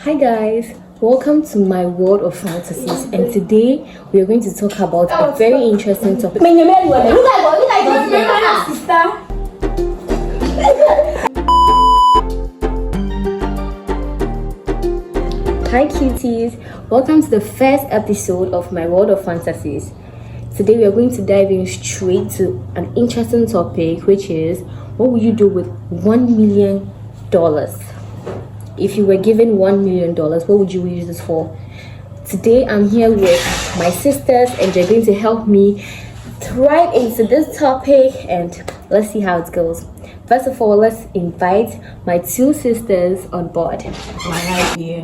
Hi guys, welcome to my world of fantasies, and today we are going to talk about a very interesting topic. Hi cuties, welcome to the first episode of my world of fantasies. Today we are going to dive in straight to an interesting topic, which is what would you do with $1 million? If you were given $1 million, what would you use this for? Today I'm here with my sisters and they're going to help me thrive into this topic, and let's see how it goes. First of all, let's invite my two sisters on board. My idea.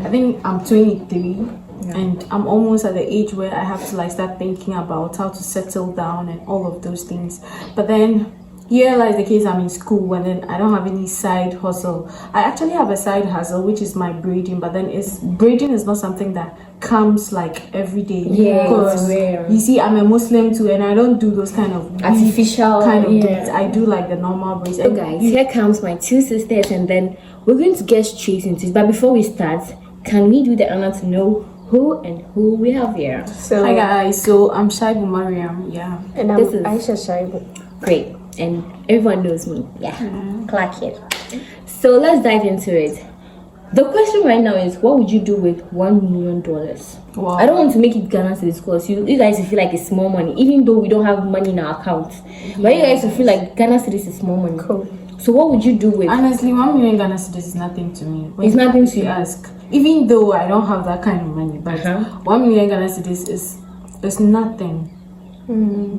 I think I'm 23 and I'm almost at the age where I have to start thinking about how to settle down and all of those things. But then here lies the case, I'm in school and then I don't have any side hustle. I actually have a side hustle, which is my braiding, but then braiding is not something that comes every day. Yeah, because it's rare. you see, I'm a Muslim too, and I don't do those kind of Artificial kind of braids. I do the normal braids. So guys, here comes my two sisters, and then we're going to get straight into it. But before we start, can we do the honor to know who we have here? So hi guys, so I'm Shaibu Mariam, And I'm This is- Aisha Shaibu. Great, and everyone knows me. Clack it. So let's dive into it. The question right now is, what would you do with $1 million? Wow. I don't want to make it Ghana cedis because you guys will feel like it's small money, even though we don't have money in our account. But you guys will feel like Ghana cedis is small money. Cool. So what would you do with? Honestly, 1 million Ghana cedis is nothing to me. It's nothing to you you. ask. Even though I don't have that kind of money, but 1 million Ghana cedis is nothing.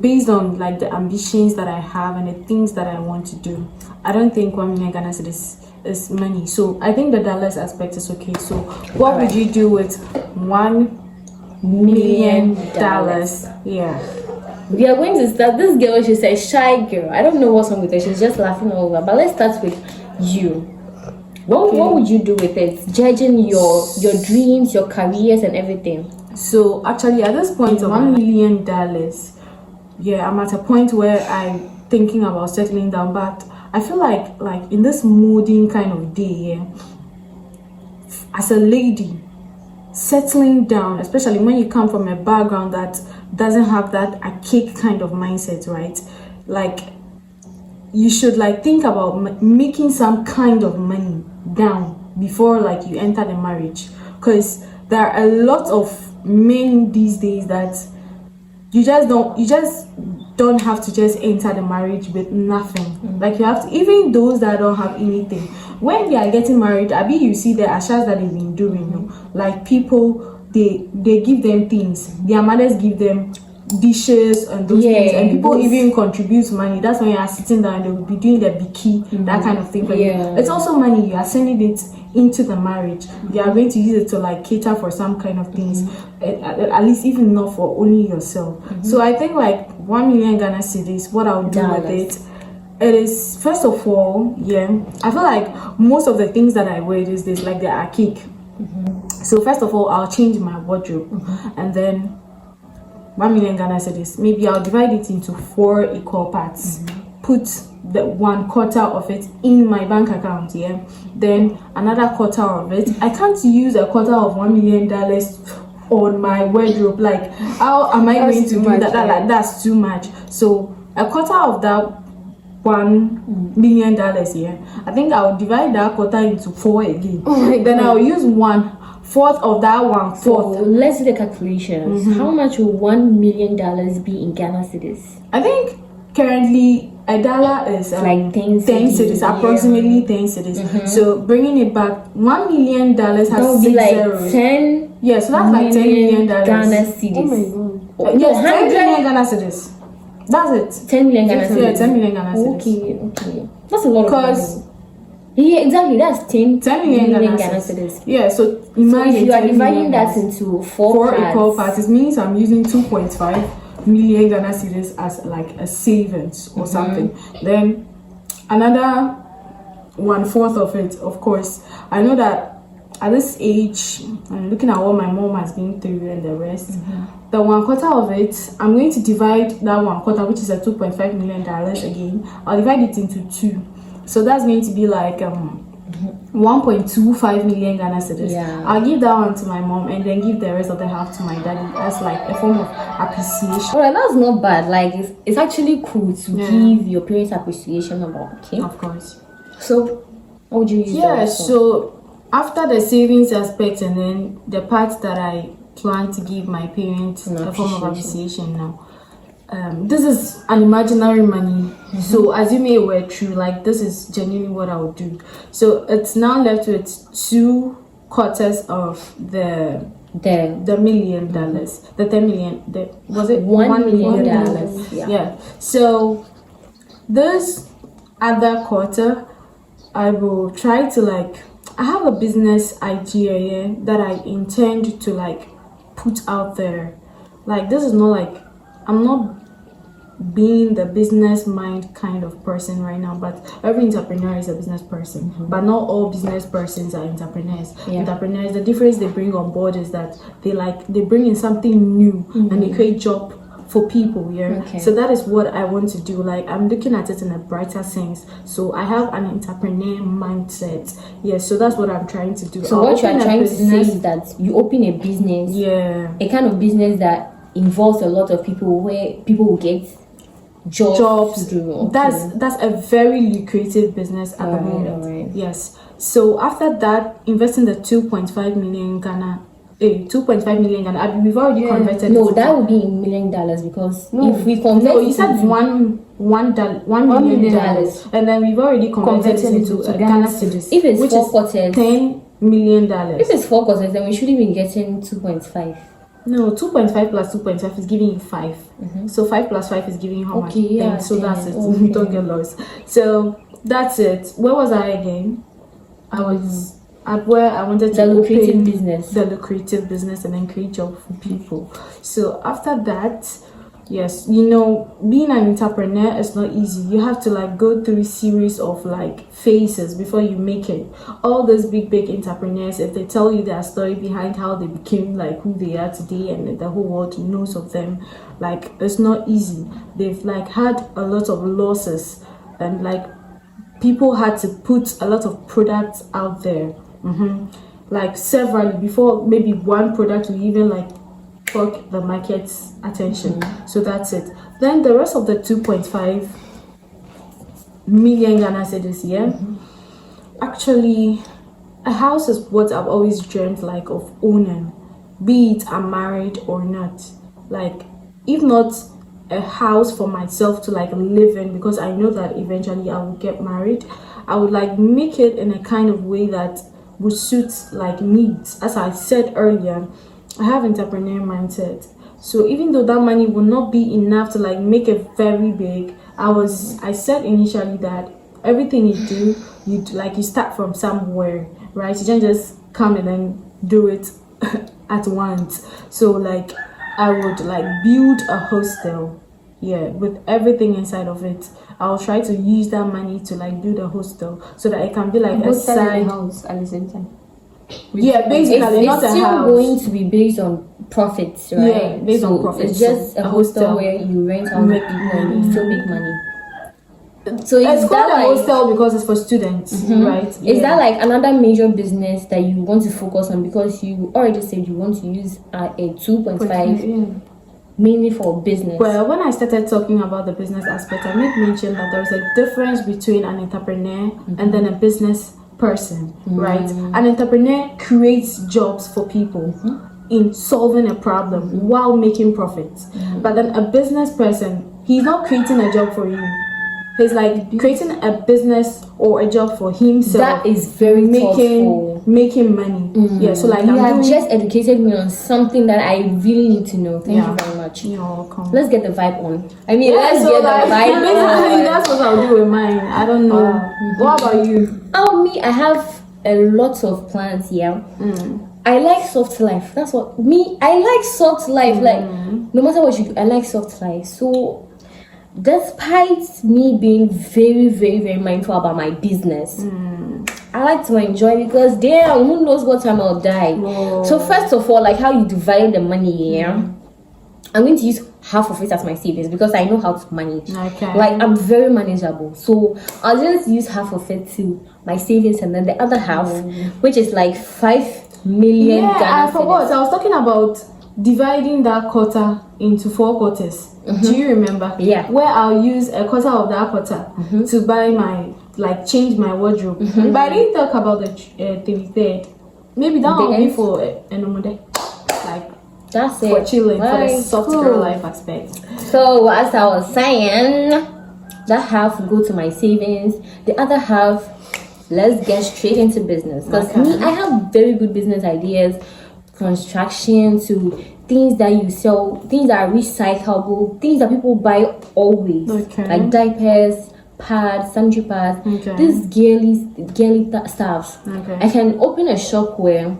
Based on the ambitions that I have and the things that I want to do, I don't think 1 million Ghana cedis is money. So I think the dollars aspect is okay. So what would you do with $1 million? Yeah. We are going to start. This girl, she's a shy girl. I don't know what's wrong with her. She's just laughing all over. But let's start with you. What would you do with it? Judging your dreams, your careers, and everything. So actually, at this point, $1 million, I'm at a point where I'm thinking about settling down. But I feel like in this mooding kind of day, as a lady, settling down, especially when you come from a background that doesn't have that archaic kind of mindset, right? You should think about making some kind of money down before you enter the marriage, because there are a lot of men these days that you just don't have to just enter the marriage with nothing. You have to, even those that don't have anything, when they are getting married, you see the ashas that they've been doing, people, they give them things, their mothers give them dishes and those things, and people even contribute money. That's when you are sitting down and they will be doing the biki, that kind of thing for you. It's also money. You are sending it into the marriage. You are going to use it to cater for some kind of things, at least even not for only yourself. So I think 1 million Ghana cedis, what I would do with it is, first of all, I feel like most of the things that I wear these days, they are archaic. So first of all, I'll change my wardrobe, and then 1 million Ghana cedis, maybe I'll divide it into 4 equal parts. Put the 1/4 of it in my bank account, then another quarter of it. I can't use a quarter of $1 million on my wardrobe. How am I going to do that? That's too much. So a quarter of that $1 million, I think I'll divide that quarter into 4 again. Then I'll use 1/4 of that 1/4. So let's do the calculations. How much will $1 million be in Ghana cedis? I think currently a dollar is 10 cedis, approximately 10 cedis. So bringing it back, $1 million has That would 6 be zeros. 10. Yeah, so that's $10 million. Ghana cedis. Oh my god. Yes, 10 million Ghana cedis. That's it. 10 million Ghana cedis. Yeah, 10 million Ghana cedis. Okay. That's a lot of Because money. Yeah, exactly. That's 10 million Ghana Ghana cedis. Yeah, so So imagine if you are 10 dividing million that Ghana into 4 4 equal parts, it means I'm using 2.5 million Ghana cedis as a savings or something. Then another 1/4 of it, of course. I know that at this age, I'm looking at what my mom has been through and the rest. The 1/4 of it, I'm going to divide that 1/4, which is a $2.5 million again. I'll divide it into 2. So that's going to be 1.25 million Ghana cedis. Yeah. I'll give that one to my mom and then give the rest of the half to my daddy as like a form of appreciation. All right, that's not bad. Like it's actually cool to Yeah. give your parents appreciation about. Okay. Of course. So, what would you use? the Yeah, rest for? so after the savings aspect and then the part that I plan to give my parents An a form of appreciation. appreciation now. This is an imaginary money, so assuming it were true, like this is genuinely what I would do. So it's now left with 2/4 of the The $1 million, the 10 million, was it $1 million? $1 Yeah. Yeah. So this other quarter, I will try to like. I have a business idea, yeah, that I intend to like put out there. Like this is not like I'm not being the business mind kind of person right now, but every entrepreneur is a business person, but not all business persons are entrepreneurs. Yeah. Entrepreneurs, the difference they bring on board is that they bring in something new and they create job for people. Yeah. Okay. So that is what I want to do. Like I'm looking at it in a brighter sense. So I have an entrepreneur mindset. Yeah. So that's what I'm trying to do. so I'll what you are open a trying to say business- is that you open a business, Yeah. a kind of business that involves a lot of people, where people will get jobs to do. Okay. That's a very lucrative business at the Alright, moment. alright. Yes. So after that, investing the 2.5 million Ghana, 2.5 million Ghana. We've already converted. No, it. that would be in million dollars because No. if we convert No, you it said into- $1 million dollars, and then we've already converted it into Ghana cedis, If it's which 4 is quarters, $10 million dollars. if it's 4 quarters, then we should have been getting 2.5. No, 2.5 plus 2.5 is giving you 5. So 5 plus 5 is giving you how much? Okay, yeah, 10. So that's it. 10. Okay. Don't get lost. So that's it. Where was I again? I was at where I wanted to The lucrative open business. the lucrative business and then create job for people. So after that, yes, you know, being an entrepreneur is not easy. You have to like go through a series of like phases before you make it. All those big entrepreneurs, if they tell you their story behind how they became like who they are today and the whole world knows of them, like it's not easy. They've like had a lot of losses and like people had to put a lot of products out there. Like several before maybe one product will even like fuck the market's attention. So that's it. Then the rest of the 2.5 million Ghana cedis, yeah. Actually, a house is what I've always dreamt like of owning, be it I'm married or not. Like, if not a house for myself to like live in, because I know that eventually I will get married, I would like make it in a kind of way that would suit like needs. As I said earlier, I have entrepreneur mindset. So even though that money will not be enough to like make it very big, I said initially that everything you do, you start from somewhere, right? You can't just come and then do it at once. So like I would like build a hostel, yeah, with everything inside of it. I'll try to use that money to like do the hostel so that it can be like a Both sides of side. the house at the same time. Yeah, basically not it's a still house. going to be based on profits, right? Yeah, based on profits. It's just So, a a hostel hostel. where you rent out Make people and you still make money. So It's is called that a like hostel because it's for students, right? is that like another major business that you want to focus on, because you already said you want to use a 2.5 Yeah. mainly for business? Well, when I started talking about the business aspect, I made mention that there's a difference between an entrepreneur and then a business person, right? An entrepreneur creates jobs for people in solving a problem while making profits. But then a business person, he's not creating a job for you. He's like creating a business or a job for himself. That is very thoughtful. making money. Yeah, so like You I'm have doing, just educated me on something that I really need to know. Thank you very much. You're welcome. Let's get the vibe on. I mean, Yeah, let's so get like, the vibe basically on. that's what I'll do with mine. I don't know. What about you? Oh, me, I have a lot of plans here. I like soft life. That's what me. I like soft life. Like no matter what you do, I like soft life. So, despite me being very mindful about my business, I like to enjoy, because damn, who knows what time I'll die. Whoa. So first of all, like how you divide the money here, I'm going to use half of it as my savings because I know how to manage. Okay. Like I'm very manageable. So I'll just use half of it to my savings and then the other half, which is like 5 million Yeah, Ghana I forgot. cedis. I was talking about dividing that quarter into 4 quarters. Do you remember? Yeah. Where I'll use a quarter of that quarter to buy my, like, change my wardrobe. But I didn't talk about the 23rd. Maybe that will be Then- for another day. Like, That's it. for chilling, for the Right, soft cool. girl life aspect. So as I was saying, that half will go to my savings. The other half, let's get straight into business. Because Okay. me, I have very good business ideas, construction to things that you sell, things that are recyclable, things that people buy always, Okay. like diapers, pads, sanitary pads. Okay. These girly stuffs. Okay. I can open a shop where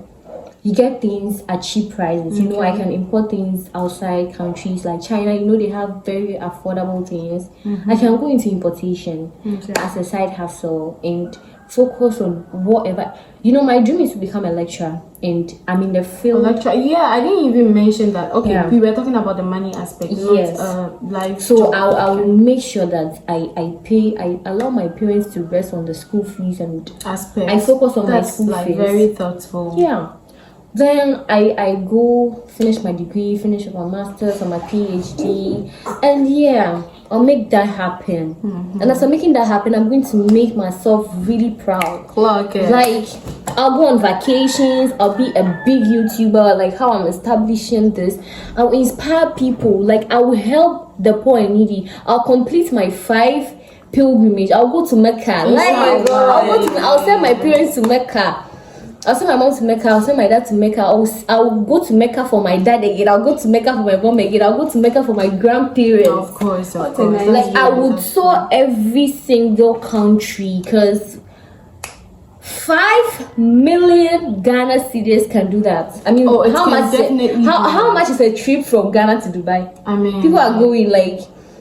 you get things at cheap prices. You know, I can import things outside countries like China. You know, they have very affordable things. I can go into importation as a side hustle and focus on whatever. You know, my dream is to become a lecturer, and I'm in the field. Yeah, I didn't even mention that. Okay, Yeah. we were talking about the money aspect, Yes. not life. So job. I will make sure that I allow my parents to rest on the school fees, and aspect. I focus on my That's school like fees. very thoughtful. Yeah. Then I go finish my degree, finish my master's or my PhD, and yeah, I'll make that happen. And as I'm making that happen, I'm going to make myself really proud. Clock it. Like I'll go on vacations, I'll be a big YouTuber, like how I'm establishing this. I'll inspire people, like I will help the poor and needy. I'll complete my 5 pilgrimage. I'll go to Mecca. Like I'll send my parents to Mecca. I'll send my mom to Mecca, I'll send my dad to Mecca, I'll go to Mecca for my dad again, I'll go to Mecca for my mom again, I'll go to Mecca for my grandparents. Of course. Like That's I very would thoughtful. tour every single country because 5 million Ghana cedis can do that. I mean, Oh, it how can much? definitely do How that. much is a trip from Ghana to Dubai? I mean, People are going like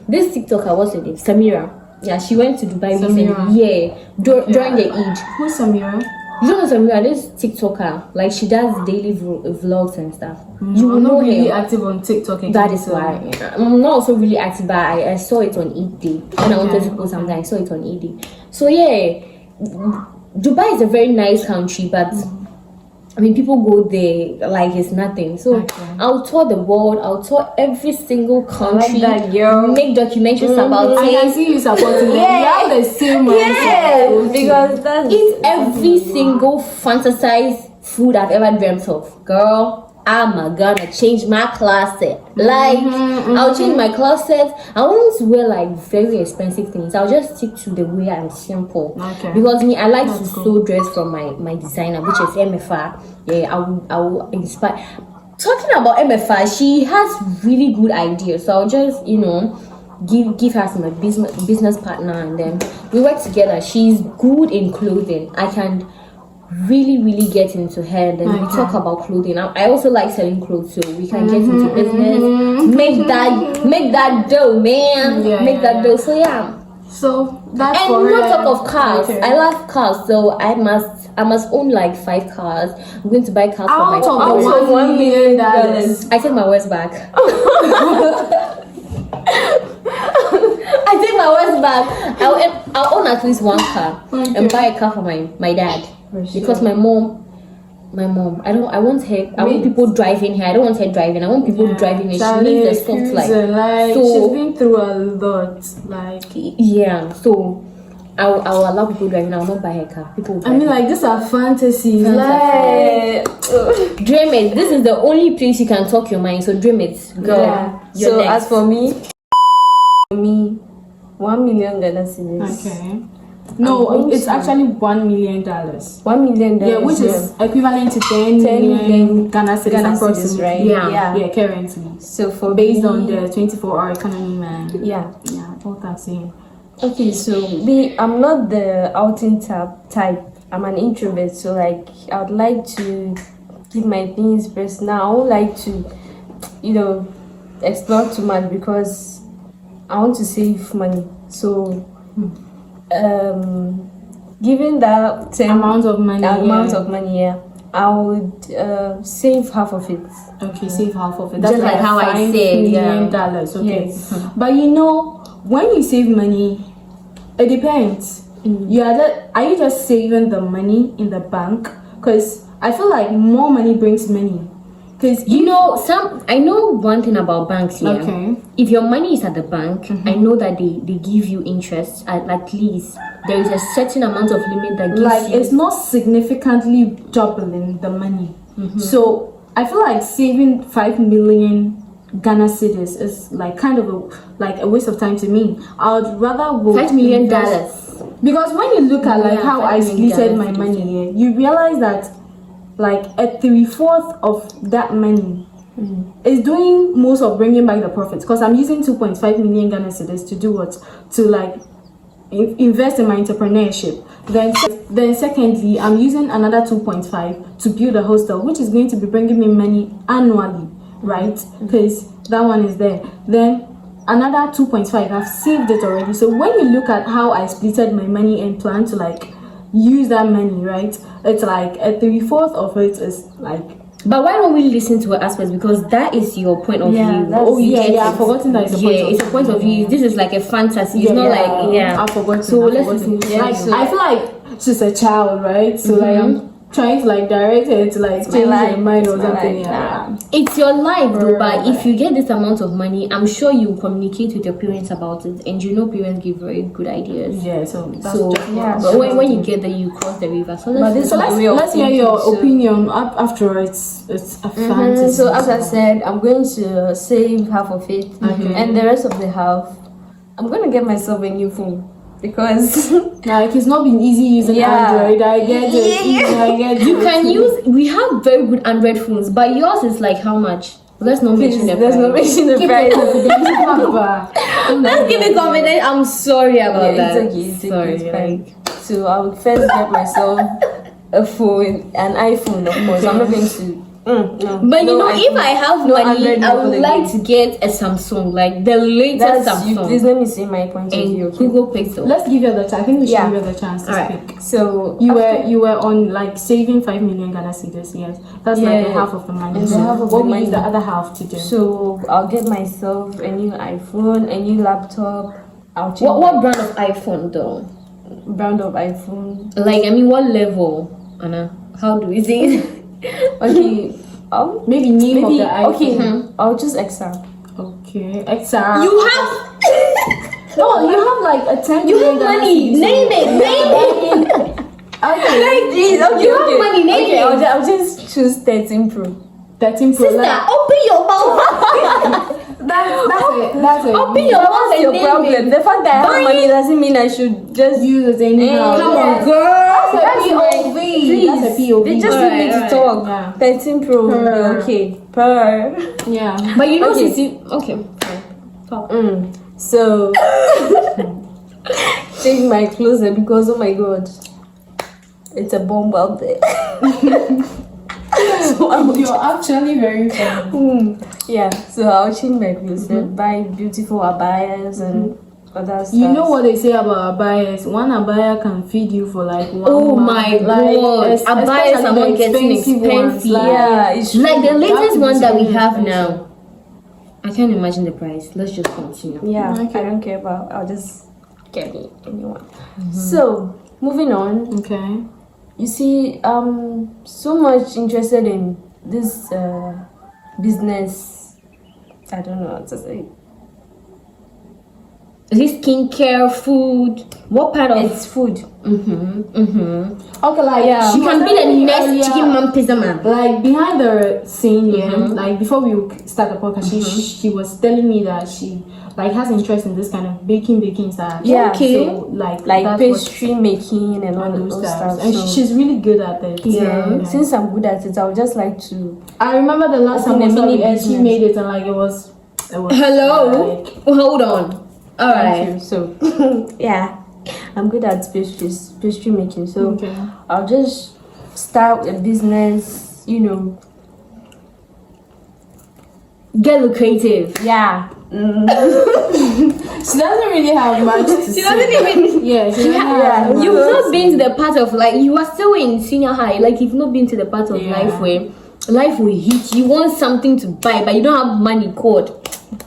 this TikToker. What's her name? Samira. Yeah, she went to Dubai Samira. recently. Yeah, during the Eid. Who's Samira? You don't know Samira? This TikToker. Like she does daily vlogs and stuff. You will I'm know not really her. active on TikTok again. That is so- why I'm not also really active, but I saw it on Eid Day. When I wanted to post something, I saw it on Eid Day. So yeah, Dubai is a very nice country, but I mean people go there like it's nothing. So Okay. I'll tour the world. I'll tour every single country. that, girl. Make documentaries about I can it. see you supporting them. You have the same mindset. because that's Eat every single fantasized food I've ever dreamt of. Girl, I'm gonna change my closet. Like, I'll change my closet. I won't wear like very expensive things. I'll just stick to the way I'm simple. Okay. Because me, I like to That's cool. sew dress from my designer, which is MFA. Yeah, I will inspire. Talking about MFA, she has really good ideas. So I'll just, give her as my business partner, and then we work together. She's good in clothing. I can really get into her, and then we Okay. talk about clothing. I also like selling clothes, so we can get into business, make that dough, man. Yeah, make yeah, that yeah. dough. So yeah. So that's And for not her. talk of cars. Okay. I love cars, so I must own like 5 cars. I'm going to buy cars for my Out of parents. the $1 million. I take my words back. I take my words back. I'll own at least 1 car and buy a car for my dad, because my mom. I want her. I want people driving her. I don't want her driving. I want people driving her. She needs the soft life. Like, So- she's been through a lot. Like, Yeah, so I'll allow people driving. I'll not buy her car. People will I mean, drive. like, these are fantasies. Like, Dream it. This is the only place you can talk your mind. So dream it, girl. Yeah. You're so next. as for me 1 million Ghana cedis. okay. No, going it's to- actually $1 million. $1 million. Yeah, which is equivalent to 10 10 million million Ghana cedis Ghana cedis, approximately. right? Yeah. Yeah, currently. So for Based me, on the 24-hour economy, man. yeah. Yeah, what I'm saying. Okay, so me, I'm not the outing type. I'm an introvert, so like I would like to keep my things personal. I would like to, explore too much because I want to save money. So, given that Amount of money. amount yeah. of money, yeah, I would save half of it. Okay, save half of it. That's Just like how I $5 said, million. yeah. Okay. Yes. But you know, when you save money, it depends. Are you just saving the money in the bank? Because I feel like more money brings money. Because You know, I know one thing about banks here. Okay. If your money is at the bank, I know that they give you interest at least. There is a certain amount of limit that gives like you. it's not significantly doubling the money. So I feel like saving 5 million Ghana cedis is like kind of a waste of time to me. I would rather go $5 million. invest- because when you look at like Yeah, how I $5 million splitted my money here, you realize that like a 3/4 of that money is doing most of bringing back the profits, because I'm using 2.5 million Ghana cedis to do what? To like invest in my entrepreneurship. Then secondly, I'm using another 2.5 to build a hostel, which is going to be bringing me money annually, right? Because that one is there. Then another 2.5, I've saved it already. So when you look at how I splitted my money and plan to like use that money, right? It's like a 3/4 of it is like. But why don't we listen to her aspects? Because that is your point of Yeah, view. that's- Oh You yeah, get yeah. it. I've forgotten that it's a Yeah, point of it's a point of view. This is like a fantasy. It's Yeah, not yeah. like I forgot. So let's listen to like, her. I feel like she's a child, right? So like I'm trying to like direct her to like change her mind or something. Yeah. It's your life, though. But if you get this amount of money, I'm sure you communicate with your parents about it, and you know parents give very good ideas. Yeah. So that's So just yeah, but when you get there, you cross the river. So let's this So my way of let's hear thinking, your so- opinion after it's a fantasy. So as I said, I'm going to save half of it, and the rest of the half, I'm going to get myself a new phone because like it's not been easy using Yeah. Android. I get it. I get it. you can use. We have very good Android phones, but yours is like how much? Let's not mention the there's price. no mention the Keep price. it confidential. Let's give it confidence. I'm sorry about Yeah, that. it's okay, it's okay, Sorry, it's fine. So I would first get myself a phone, an iPhone, of course. I'm not going to. No, But you no know, if iPhone. I have No money, Android I would mobile like again. to get a Samsung, like the latest Please Samsung, let me see my point of view. and Okay? Google Pixel. Let's give her the chance. I think we should Yeah. give her the chance to Alright. speak. So You were on like saving 5 million Ghana cedis, yes. That's like Yeah. the half of the money. And So the half of what the we use money. the other half to do. So I'll get myself a new iPhone, a new laptop. I'll change What brand of iPhone though? brand of iPhone. Like I mean, what level? Anna, how do we say it? Okay. Maybe name Maybe of the iPhone. okay. I'll choose XR. Okay. XR. You have No, you have like a 10 you million have Ghana money. cedis. Name it. Name it. Okay. Please, okay, You have money, name okay, it. I'll just choose 13 Pro. 13 Pro. Sister, Like, open your mouth. that's it. Open your mouth What's and your name problem? it. The fact that I Buy have money doesn't mean I should just Use it anyhow. Come Yes. on, girl. That's a POV. Please, That's a POV. they just Alright, need me to alright. talk. Yeah. 13 Pro, Per. okay, per. Yeah. But you know, Okay. Sissy. Okay. fine. So, change my closet because oh my god, it's a bomb out there. So You're actually very funny. yeah, so I'll change my closet, buy beautiful abayas and other stuff. You know what they say about abayas? One abaya can feed you for like 1 Oh month. my Like, god, especially abayas are the not getting expensive ones, expensive. like- Yeah, it's true. Like the That latest is one that we really have expensive. now. I can't imagine the price. Let's just continue. Yeah, Okay. I don't care about. I'll just get me anyone. So moving on, Okay. you see, so much interested in this business. I don't know what to say. Is it skincare, food? What part of It's food. Okay, like Yeah. She was can be telling the me next earlier, chicken man pizza man. Like behind the scene, yeah. Like before we start the podcast, she was telling me that she like has interest in this kind of baking stuff. Yeah. Okay. So like Like that's pastry making and all what- those those stuff. stuff, and So, she's really good at it. yeah, since I'm good at it, I would just like to. I remember the last Open time a we saw mini it, and she business. made it, and like it was Hello? like, Hold on. All Thank right. you. So yeah, I'm good at pastry making. So okay. I'll just start a business. You know, Get lucrative. yeah. She doesn't really have much to She say. doesn't even. Yeah, she doesn't have much. You've not been to the part of like you are still in senior high. Like you've not been to the part of Yeah. life where life will hit. You want something to buy, but you don't have money. God,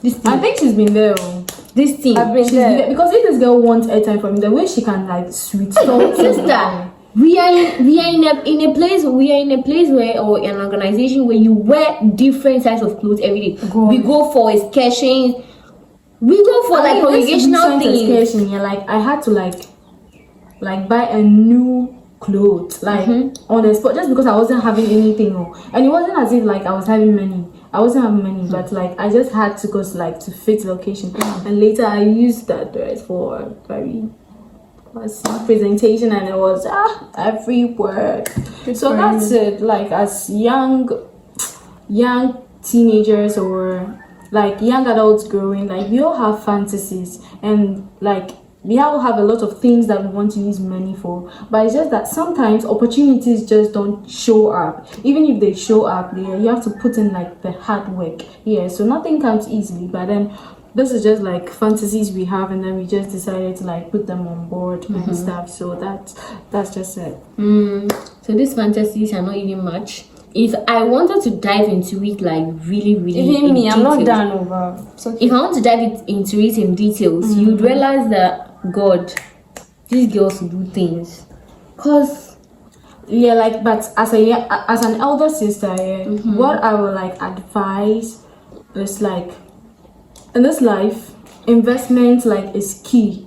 this thing. I think she's been there. Oh. This thing. I've been She's there. been there. Because if this girl wants airtime from me, the way she can like sweet talk. Sister, we are in a place where, or an organization where you wear different types of clothes every day. God. We go for excursions. We go for like congregational things. Excursion, yeah, like I had to like buy a new clothes like on the spot just because I wasn't having anything. And it wasn't as if like I was having money. I wasn't having money, but like I just had to go like to fit the occasion. And later I used that dress for a very presentation, and it was everywhere. So that's it. Like as young teenagers or like young adults growing, like we all have fantasies, and like we all have a lot of things that we want to use money for, but it's just that sometimes opportunities just don't show up. Even if they show up there, you have to put in like the hard work. Yeah, so nothing comes easily, but then this is just like fantasies we have, and then we just decided to like put them on board and stuff. So that's just it. So these fantasies are not even much. If I wanted to dive into it like really Even in me, I'm not details, done over. So if I want to dive into it in details, you'd realize that God, these girls do things. Cause Yeah, like but as an elder sister, yeah, what I would like advise is like in this life, investment like is key.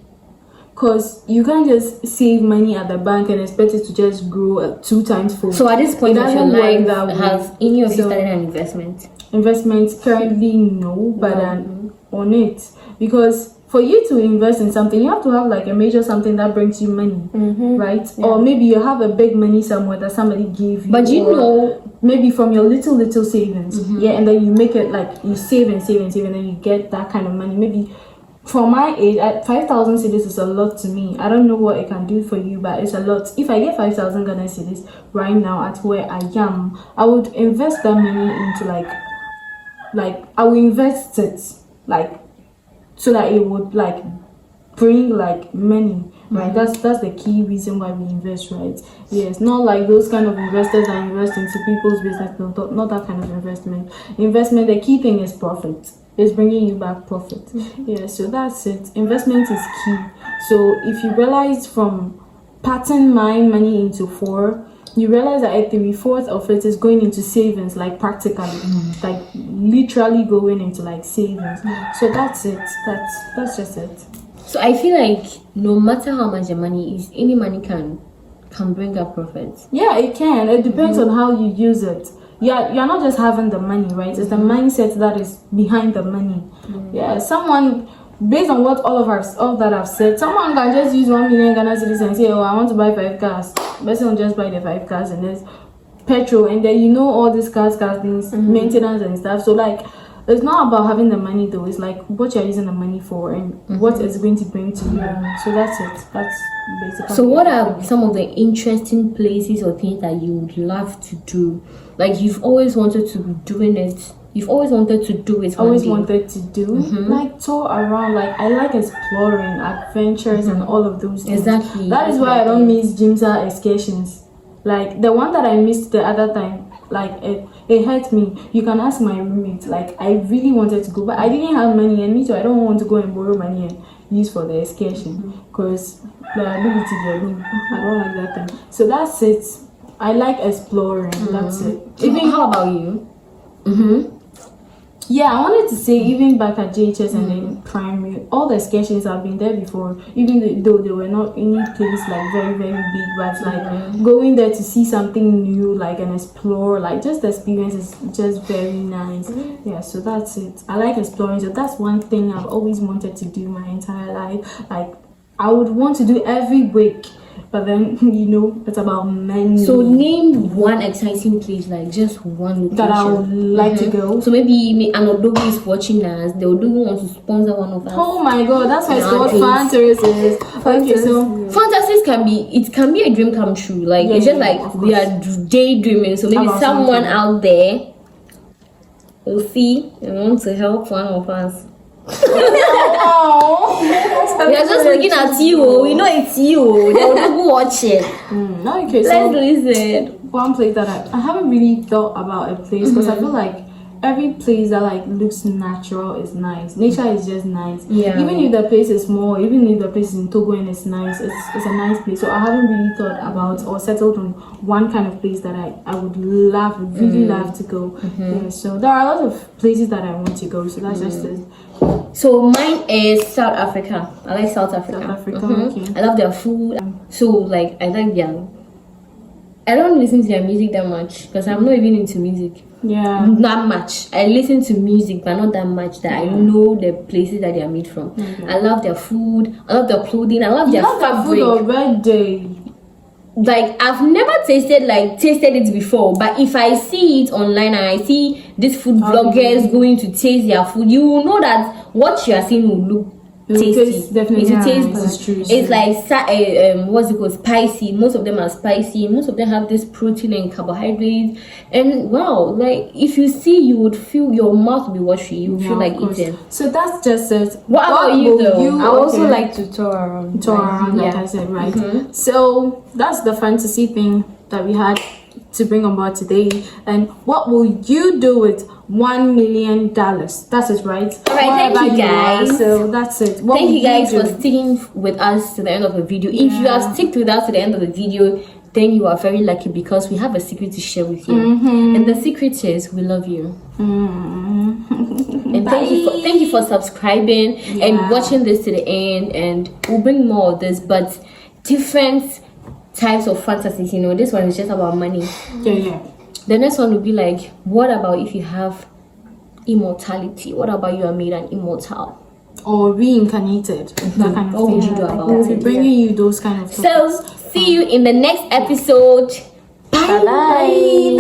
Cause you can't just save money at the bank and expect it to just grow 2 times fold. so at this point It of your doesn't work life, that way. has any of you So- started an investment? Investment currently no, but on it, because for you to invest in something, you have to have like a major something that brings you money, right? Or maybe you have a big money somewhere that somebody gave you, But you or know, maybe from your little savings, yeah, and then you make it like you save and save and save, and then you get that kind of money. Maybe for my age, at 5,000 cedis is a lot to me. I don't know what it can do for you, but it's a lot. If I get 5,000 Ghana cedis right now at where I am, I would invest that money into like I will invest it like so that it would like bring like money, right? That's the key reason why we invest, right? Yes, not like those kind of investors that invest into people's business. No, not that kind of investment. The key thing is profit. It's bringing you back profit. Yeah, so that's it. Investment is key. So if you realize from patting my money into 4, you realize that a 3/4 of it is going into savings, like practically, like literally going into like savings. So that's it. That's just it. so I feel like no matter how much the money is, any money can bring up profits. Yeah, it can. It depends on how you use it. Yeah, you're not just having the money, right? It's the mindset that is behind the money. Yeah, someone, based on what all that I've said, someone can just use 1 million Ghana cedis and say, "Oh, I want to buy 5 cars." Best don't just buy the 5 cars, and there's petrol, and then you know all these cars things, maintenance and stuff. So like, it's not about having the money though. It's like what you're using the money for and what it's going to bring to you. So that's it. That's basically. So what are some of the interesting places or things that you would love to do? Like you've always wanted to be doing it. You've always wanted to do it. always one day. wanted to do like tour around, like I like exploring adventures and all of those things. Exactly. That is why I don't miss Jimsa excursions. Like the one that I missed the other time, like it hurt me. You can ask my roommate. Like I really wanted to go, but I didn't have money, and me too, I don't want to go and borrow money and use for the excursion because liability alone. I don't like that thing. So that's it. I like exploring. That's it. Even how about you? Yeah, I wanted to say even back at JHS and then primary, all the excursions I've been there before, even though they were not any place like very, very big, but like going there to see something new, like and explore, like just the experience is just very nice. Yeah, so that's it. I like exploring, so that's one thing I've always wanted to do my entire life. Like I would want to do every week, but then it's about money. So name one exciting place, like just one location that I would like to go. So maybe an Odogo is watching us. The Odogo wants to sponsor one of us. Oh my god, that's why it's Yeah, called please. fan services. Okay, so Fantasies can be a dream come true. Like it's just like of we are daydreaming. So maybe About someone something. out there will see and want to help one of us. We are just looking at you. We know it's you. They will watch it. Okay, so Let's listen. one place that I haven't really thought about a place because I feel like every place that like looks natural is nice. Nature is just nice. Yeah. Even if the place is small, even if the place is in Togo and it's nice, it's a nice place. So I haven't really thought about or settled on one kind of place that I would really love to go. Yeah, so there are a lot of places that I want to go. So that's just it. So mine is South Africa. I like South Africa. South Africa, okay. I love their food. So like I like their. I don't listen to their music that much because I'm not even into music. Yeah. Not much. I listen to music, but not that much that I know the places that they are made from. I love their food. I love their clothing. I love their Love that fabric. food already. Like I've never tasted it before, but if I see it online and I see these food bloggers going to taste their food, you will know that what you are seeing will look tasty. Definitely. It will taste good. It's true. It's like what's it called? Spicy. Most of them are spicy. Most of them have this protein and carbohydrates. And wow, like if you see, you would feel your mouth will be watery. You would feel like eating. So that's just it. What about you, will though? I also like to tour around. like I said, right? So that's the fantasy thing that we had to bring on board today. And what will you do with $1 million? That's it, right? All right, thank you guys. So that's it. What Thank will you guys do? for sticking with us to the end of the video. If you have stuck with us to the end of the video, then you are very lucky because we have a secret to share with you. And the secret is we love you. And thank you for subscribing and watching this to the end. And we'll bring more of this, but different types of fantasies. You know, this one is just about money. Yeah. The next one will be like, what about if you have immortality? What about you are made an immortal? Or reincarnated. That kind of What thing. would you do about We'll be it? bringing you those kind of So, topics. see you in the next episode. Bye. Bye.